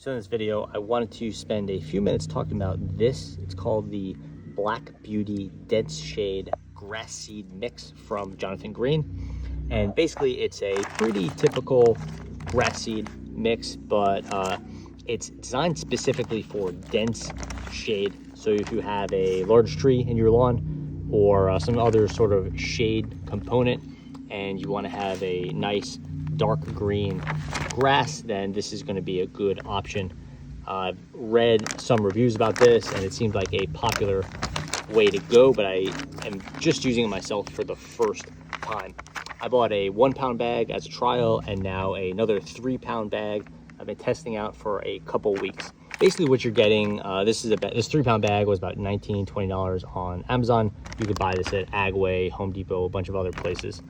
So in this video, I wanted to spend a few minutes talking about this. It's called the Black Beauty Dense Shade Grass Seed Mix from Jonathan Green. And basically it's a pretty typical grass seed mix, but it's designed specifically for dense shade. So if you have a large tree in your lawn or some other sort of shade component and you want to have a nice dark green grass, then this is going to be a good option. I've read some reviews about this and it seemed like a popular way to go, but I am just using it myself for the first time. I bought a 1 pound bag as a trial and now another 3 pound bag I've been testing out for a couple weeks. Basically what you're getting, this 3 pound bag was about $19-20 on Amazon. You could buy this at Agway, Home Depot, a bunch of other places.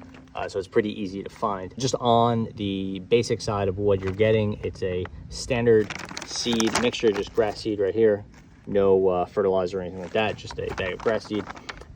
So it's pretty easy to find. Just on the basic side of what you're getting, it's a standard seed mixture, just grass seed right here. No fertilizer or anything like that, just a bag of grass seed.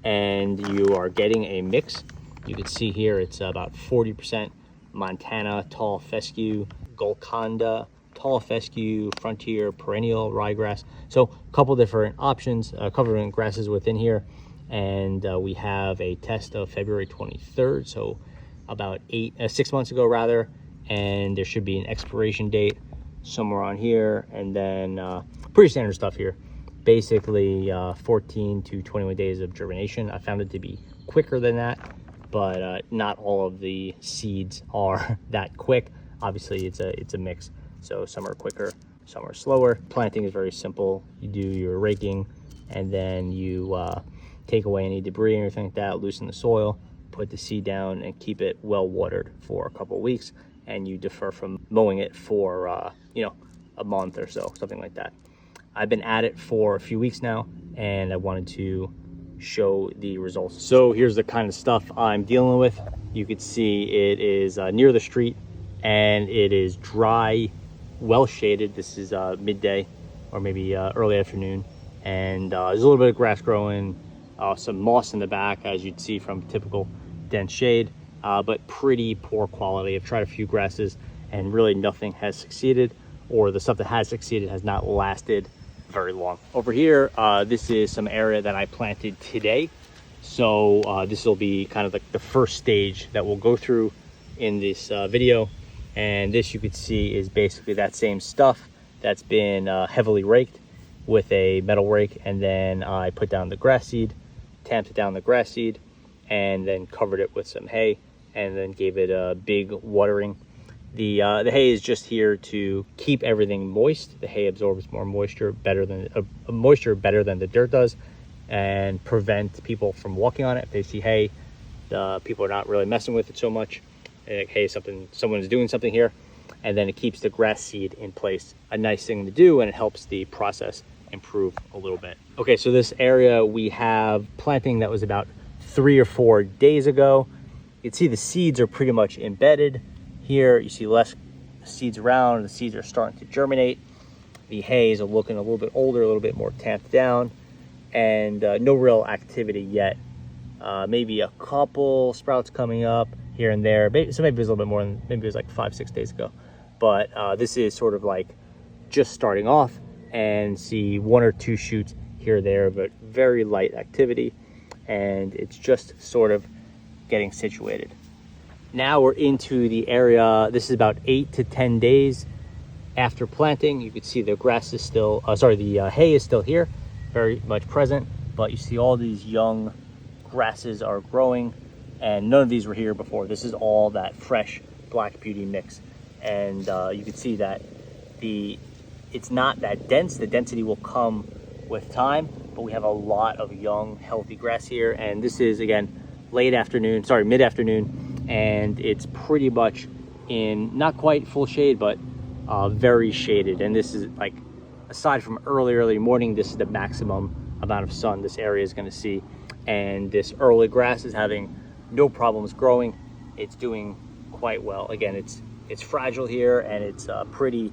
And you are getting a mix. You can see here it's about 40% Montana tall fescue, Golconda, tall fescue, frontier, perennial ryegrass. So a couple different options, covering grasses within here. And we have a test of February 23rd, so about 6 months ago rather, and there should be an expiration date somewhere on here. And then pretty standard stuff here, basically 14 to 21 days of germination. I found it to be quicker than that, but not all of the seeds are that quick. Obviously it's a mix, so some are quicker, some are slower. Planting is very simple. You do your raking and then you take away any debris or anything like that, loosen the soil, put the seed down and keep it well watered for a couple of weeks, and you defer from mowing it for a month or so, something like that. I've been at it for a few weeks now and I wanted to show the results. So here's the kind of stuff I'm dealing with. You could see it is near the street and it is dry, well shaded. This is midday or maybe early afternoon, and there's a little bit of grass growing, some moss in the back as you'd see from typical dense shade, but pretty poor quality. I've tried a few grasses and really nothing has succeeded, or the stuff that has succeeded has not lasted very long. Over here, this is some area that I planted today. So this will be kind of like the first stage that we'll go through in this video. And this, you could see, is basically that same stuff that's been heavily raked with a metal rake. And then I put down the grass seed, tamped down the grass seed, and then covered it with some hay, and then gave it a big watering. The hay is just here to keep everything moist. The hay absorbs more moisture better than the dirt does, and prevent people from walking on it. If they see hay, people are not really messing with it so much. Hey, someone is doing something here, and then it keeps the grass seed in place. A nice thing to do, and it helps the process improve a little bit. Okay, so this area we have planting that was about 3 or 4 days ago. You can see the seeds are pretty much embedded. Here you see less seeds around. The seeds are starting to germinate. The hays are looking a little bit older, a little bit more tamped down, and no real activity yet. Maybe a couple sprouts coming up here and there. So maybe it was a little bit more than, maybe it was like 5-6 days ago. But this is sort of like just starting off, and see 1 or 2 shoots here or there, but very light activity. And it's just sort of getting situated. Now we're into the area. This is about 8 to 10 days after planting. You can see the grass is still, the hay is still here, very much present, but you see all these young grasses are growing, and none of these were here before. This is all that fresh Black Beauty mix. And you can see that it's not that dense. The density will come with time, but we have a lot of young, healthy grass here. And this is, again, mid-afternoon, and it's pretty much in not quite full shade, but very shaded. And this is like, aside from early morning, this is the maximum amount of sun this area is going to see. And this early grass is having no problems growing. It's doing quite well. Again, it's fragile here, and it's pretty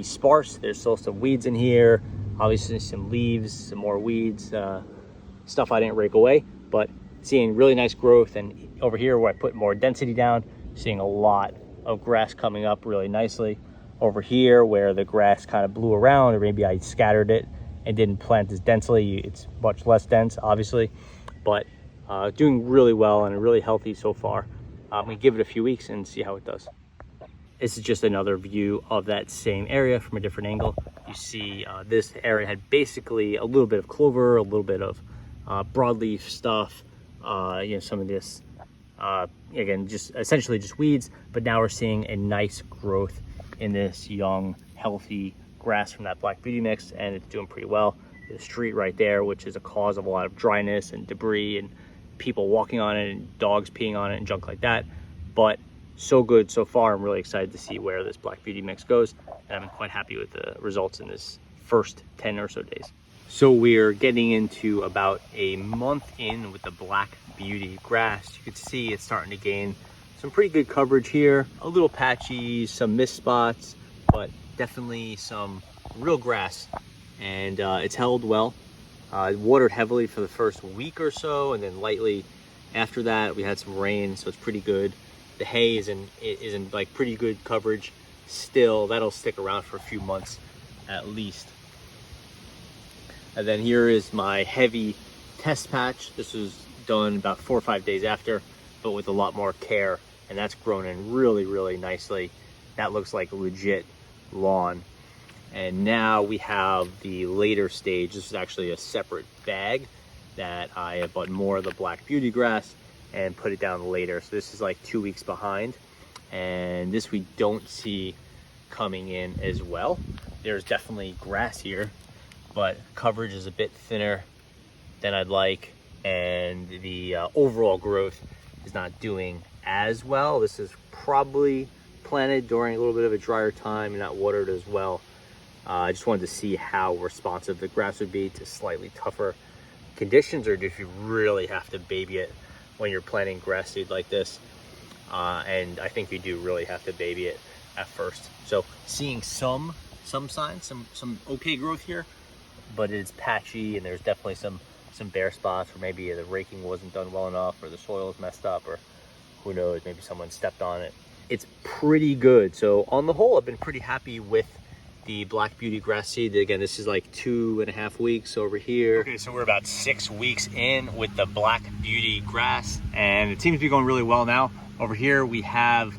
sparse. There's still some weeds in here, obviously some leaves, some more weeds, stuff I didn't rake away, but seeing really nice growth. And over here where I put more density down, seeing a lot of grass coming up really nicely. over here where the grass kind of blew around, or maybe I scattered it and didn't plant as densely. It's much less dense, obviously, but doing really well and really healthy so far. I'm gonna give it a few weeks and see how it does. This is just another view of that same area from a different angle. You see this area had basically a little bit of clover, a little bit of broadleaf stuff, you know, some of this, again, just essentially just weeds, but now we're seeing a nice growth in this young, healthy grass from that Black Beauty mix, and it's doing pretty well. The street right there, which is a cause of a lot of dryness and debris and people walking on it and dogs peeing on it and junk like that. But so good so far. I'm really excited to see where this Black Beauty mix goes, and I'm quite happy with the results in this first 10 or so days. So we're getting into about a month in with the Black Beauty grass. You can see it's starting to gain some pretty good coverage here, a little patchy, some missed spots, but definitely some real grass, and it's held well. Watered heavily for the first week or so, and then lightly after that. We had some rain, so it's pretty good. The hay is in like pretty good coverage still. That'll stick around for a few months at least. And then here is my heavy test patch. This was done about 4 or 5 days after, but with a lot more care, and that's grown in really, really nicely. That looks like legit lawn. And now we have the later stage. This is actually a separate bag that I have bought more of the Black Beauty grass and put it down later. So this is like 2 weeks behind, and this we don't see coming in as well. There's definitely grass here, but coverage is a bit thinner than I'd like, and the overall growth is not doing as well. This is probably planted during a little bit of a drier time and not watered as well. I just wanted to see how responsive the grass would be to slightly tougher conditions, or if you really have to baby it when you're planting grass seed like this. And I think you do really have to baby it at first. So seeing some signs, some okay growth here, but it's patchy, and there's definitely some bare spots where maybe the raking wasn't done well enough, or the soil is messed up, or who knows, maybe someone stepped on it. It's pretty good. So on the whole, I've been pretty happy with the Black Beauty grass seed. Again, this is like 2.5 weeks over here. Okay, so we're about 6 weeks in with the Black Beauty grass, and it seems to be going really well now. Over here we have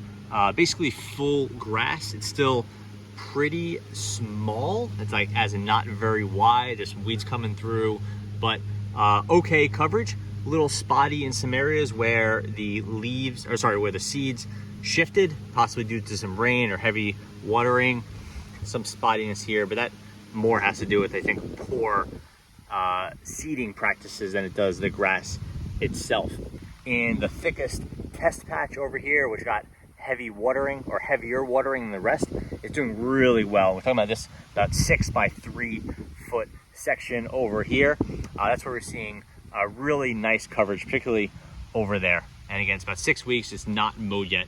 basically full grass. It's still pretty small. It's like, as in not very wide. There's some weeds coming through, but okay coverage. A little spotty in some areas where the leaves, or sorry, where the seeds shifted, possibly due to some rain or heavy watering. Some spottiness here, but that more has to do with, I think, poor seeding practices than it does the grass itself. In the thickest test patch over here, which got heavy watering, or heavier watering than the rest, is doing really well. We're talking about this about 6 by 3 foot section over here. That's where we're seeing really nice coverage, particularly over there. And again, it's about 6 weeks. It's not mowed yet.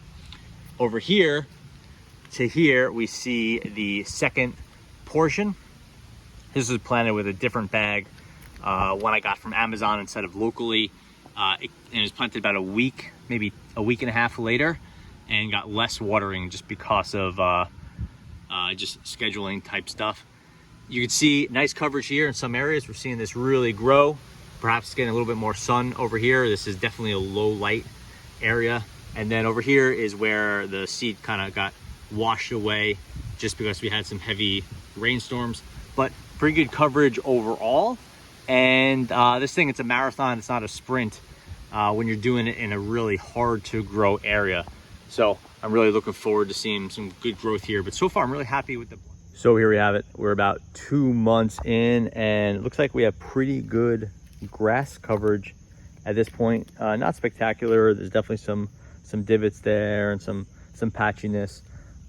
Over here to here, we see the second portion. This was planted with a different bag, one I got from Amazon instead of locally. It was planted about a week, maybe a week and a half later, and got less watering just because of just scheduling type stuff. You can see nice coverage here in some areas. We're seeing this really grow. Perhaps getting a little bit more sun over here. This is definitely a low light area. And then over here is where the seed kind of got washed away just because we had some heavy rainstorms, but pretty good coverage overall. And this thing, it's a marathon, it's not a sprint when you're doing it in a really hard to grow area. So I'm really looking forward to seeing some good growth here, but so far I'm really happy with the. So here we have it. We're about 2 months in, and it looks like we have pretty good grass coverage at this point. Not spectacular. There's definitely some divots there and some patchiness.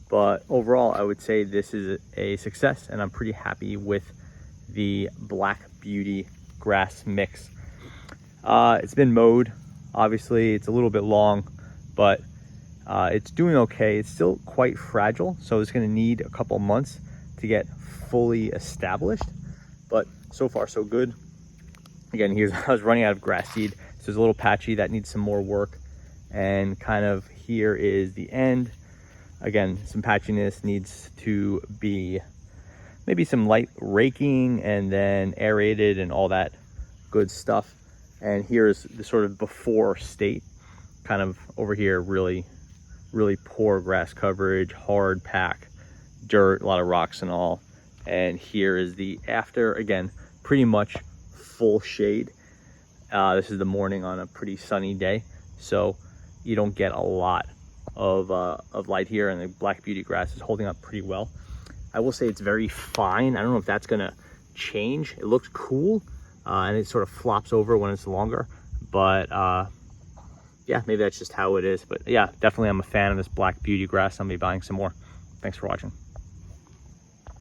But overall, I would say this is a success, and I'm pretty happy with the Black Beauty grass mix. It's been mowed. Obviously, it's a little bit long, but it's doing okay. It's still quite fragile, so it's going to need a couple months to get fully established. But so far, so good. Again, I was running out of grass seed, so it's a little patchy. That needs some more work. And kind of here is the end. Again, some patchiness, needs to be maybe some light raking and then aerated and all that good stuff. And here's the sort of before state. Kind of over here, really poor grass coverage, hard pack, dirt, a lot of rocks and all. And here is the after. Again, pretty much full shade. This is the morning on a pretty sunny day, so you don't get a lot of light here, and the Black Beauty grass is holding up pretty well. I will say it's very fine. I don't know if that's gonna change. It looks cool, and it sort of flops over when it's longer, but yeah, maybe that's just how it is. But yeah, definitely I'm a fan of this Black Beauty grass. I'm gonna be buying some more. Thanks for watching.